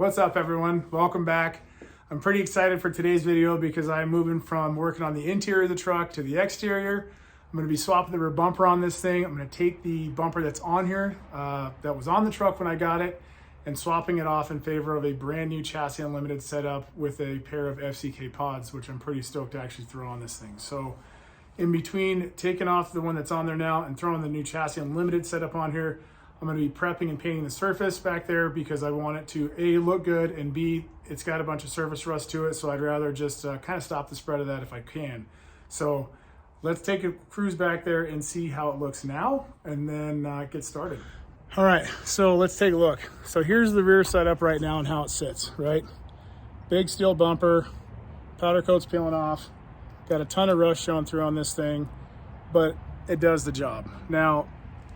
What's up everyone? Welcome back. I'm pretty excited for today's video because I'm moving from working on the interior of the truck to the exterior. I'm going to be swapping the rear bumper on this thing. I'm going to take the bumper that's on here, that was on the truck when I got it, and swapping it off in favor of a brand new Chassis Unlimited setup with a pair of FCK pods, which I'm pretty stoked to actually throw on this thing. So in between taking off the one that's on there now and throwing the new Chassis Unlimited setup on here, I'm going to be prepping and painting the surface back there because I want it to A, look good, and B, it's got a bunch of surface rust to it, so I'd rather just kind of stop the spread of that if I can. So let's take a cruise back there and see how it looks now, and then get started. All right, so let's take a look. So here's the rear setup right now and how it sits, right? Big steel bumper, powder coat's peeling off, got a ton of rust showing through on this thing, but it does the job. Now,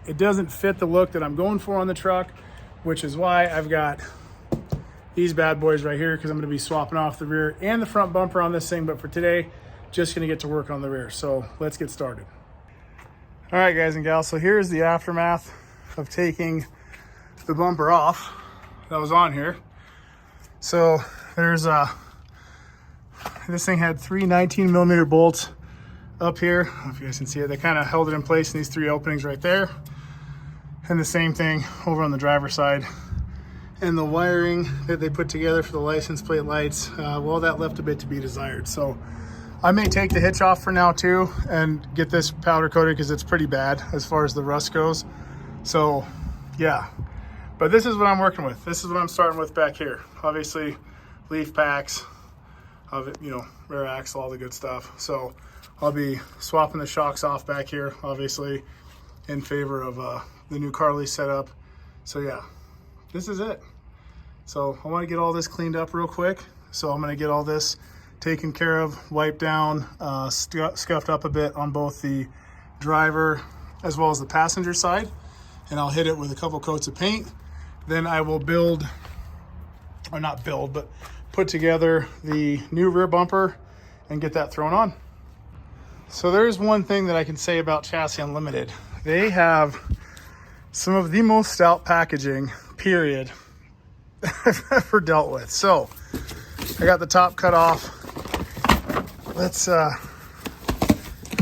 it doesn't fit the look that I'm going for on the truck, which is why I've got these bad boys right here, because I'm going to be swapping off the rear and the front bumper on this thing. But for today, just going to get to work on the rear. So let's get started. All right, guys and gals. So here's the aftermath of taking the bumper off that was on here. So there's this thing had three 19mm bolts up here. I don't know if you guys can see it. They kind of held it in place in these three openings right there. And the same thing over on the driver's side. And the wiring that they put together for the license plate lights, well, that left a bit to be desired. So I may take the hitch off for now too and get this powder coated because it's pretty bad as far as the rust goes. So yeah, but this is what I'm working with. This is what I'm starting with back here. Obviously leaf packs of it, you know, rear axle, all the good stuff. So I'll be swapping the shocks off back here, obviously in favor of the new Carly setup. So yeah, this is it. So I want to get all this cleaned up real quick. So I'm going to get all this taken care of, wiped down, scuffed up a bit on both the driver as well as the passenger side. And I'll hit it with a couple coats of paint. Then I will build, or not build, but put together the new rear bumper and get that thrown on. So there's one thing that I can say about Chassis Unlimited. They have some of the most stout packaging, period, I've ever dealt with. So I got the top cut off. Let's go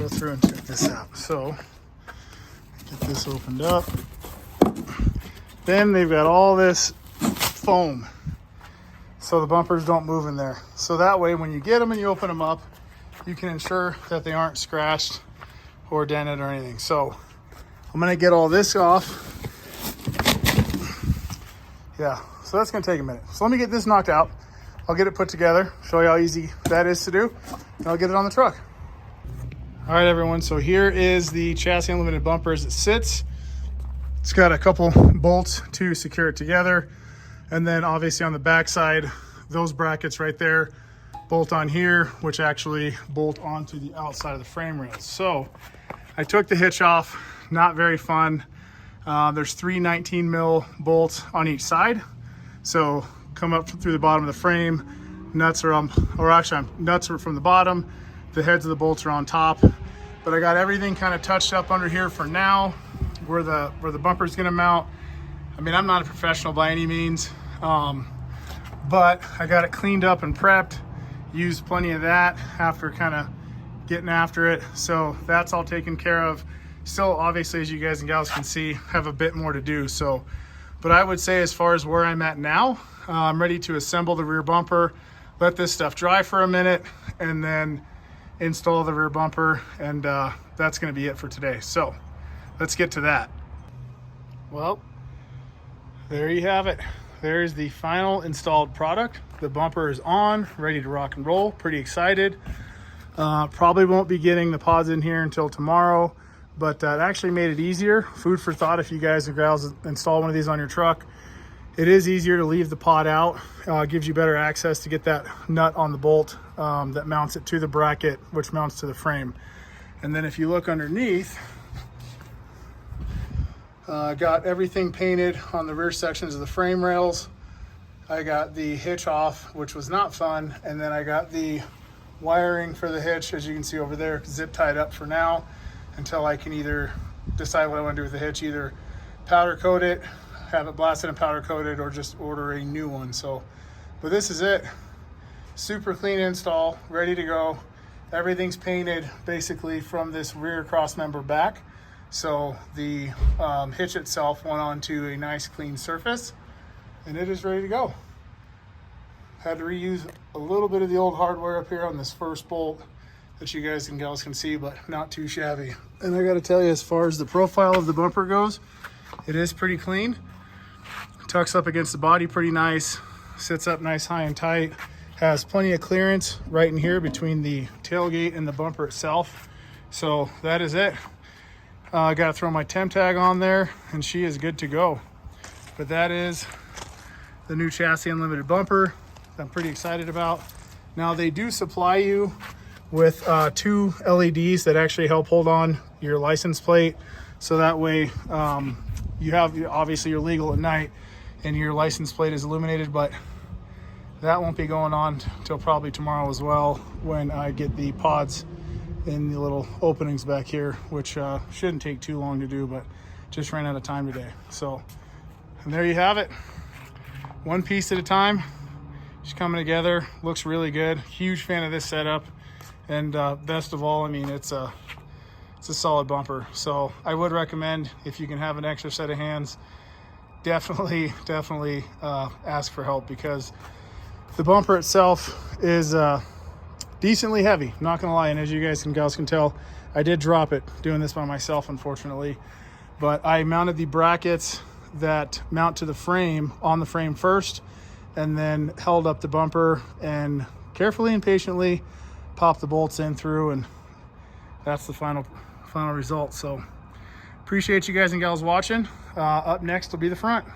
through and check this out. So get this opened up. Then they've got all this foam so the bumpers don't move in there. So that way when you get them and you open them up, you can ensure that they aren't scratched or dented or anything. So I'm gonna get all this off. Yeah, so that's gonna take a minute. So let me get this knocked out. I'll get it put together, show you how easy that is to do, and I'll get it on the truck. All right, everyone, so here is the Chassis Unlimited bumper as it sits. It's got a couple bolts to secure it together. And then obviously on the back side, those brackets right there bolt on here, which actually bolt onto the outside of the frame rails. So I took the hitch off, not very fun. There's three 19mm bolts on each side. So come up through the bottom of the frame, nuts are on, or actually nuts are from the bottom, the heads of the bolts are on top. But I got everything kind of touched up under here for now, where the bumper's gonna mount. I mean, I'm not a professional by any means, but I got it cleaned up and prepped. Used plenty of that after kind of getting after it. So that's all taken care of. Still, obviously, as you guys and gals can see, have a bit more to do. So, but I would say as far as where I'm at now, I'm ready to assemble the rear bumper, let this stuff dry for a minute, and then install the rear bumper. And that's gonna be it for today. So let's get to that. Well, there you have it. There's the final installed product. The bumper is on, ready to rock and roll. Pretty excited. Probably won't be getting the pods in here until tomorrow, but it actually made it easier. Food for thought if you guys and gals install one of these on your truck. It is easier to leave the pod out. Gives you better access to get that nut on the bolt that mounts it to the bracket, which mounts to the frame. And then if you look underneath, got everything painted on the rear sections of the frame rails. I got the hitch off, which was not fun. And then I got the wiring for the hitch, as you can see over there, zip tied up for now until I can either decide what I want to do with the hitch, either powder coat it, have it blasted and powder coated or just order a new one. So, but this is it. Super clean install, ready to go. Everything's painted basically from this rear cross member back. So the hitch itself went onto a nice clean surface and it is ready to go. Had to reuse a little bit of the old hardware up here on this first bolt that you guys and gals can see, but not too shabby. And I gotta tell you, as far as the profile of the bumper goes, it is pretty clean. Tucks up against the body pretty nice, sits up nice high and tight, has plenty of clearance right in here between the tailgate and the bumper itself. So that is it. I gotta throw my temp tag on there and she is good to go. But that is the new Chassis Unlimited bumper that I'm pretty excited about. Now they do supply you with 2 LEDs that actually help hold on your license plate, so that way you have, obviously you're legal at night and your license plate is illuminated, but that won't be going on until probably tomorrow as well, when I get the pods in the little openings back here, which shouldn't take too long to do, but just ran out of time today. So, and there you have it, one piece at a time. It's coming together, looks really good. Huge fan of this setup. And best of all, I mean, it's a solid bumper. So I would recommend, if you can have an extra set of hands, definitely ask for help, because the bumper itself is decently heavy, not gonna lie. And as you guys and gals can tell, I did drop it doing this by myself, unfortunately. But I mounted the brackets that mount to the frame on the frame first, and then held up the bumper and carefully and patiently pop the bolts in through, and that's the final result. So appreciate you guys and gals watching. Up next will be the front.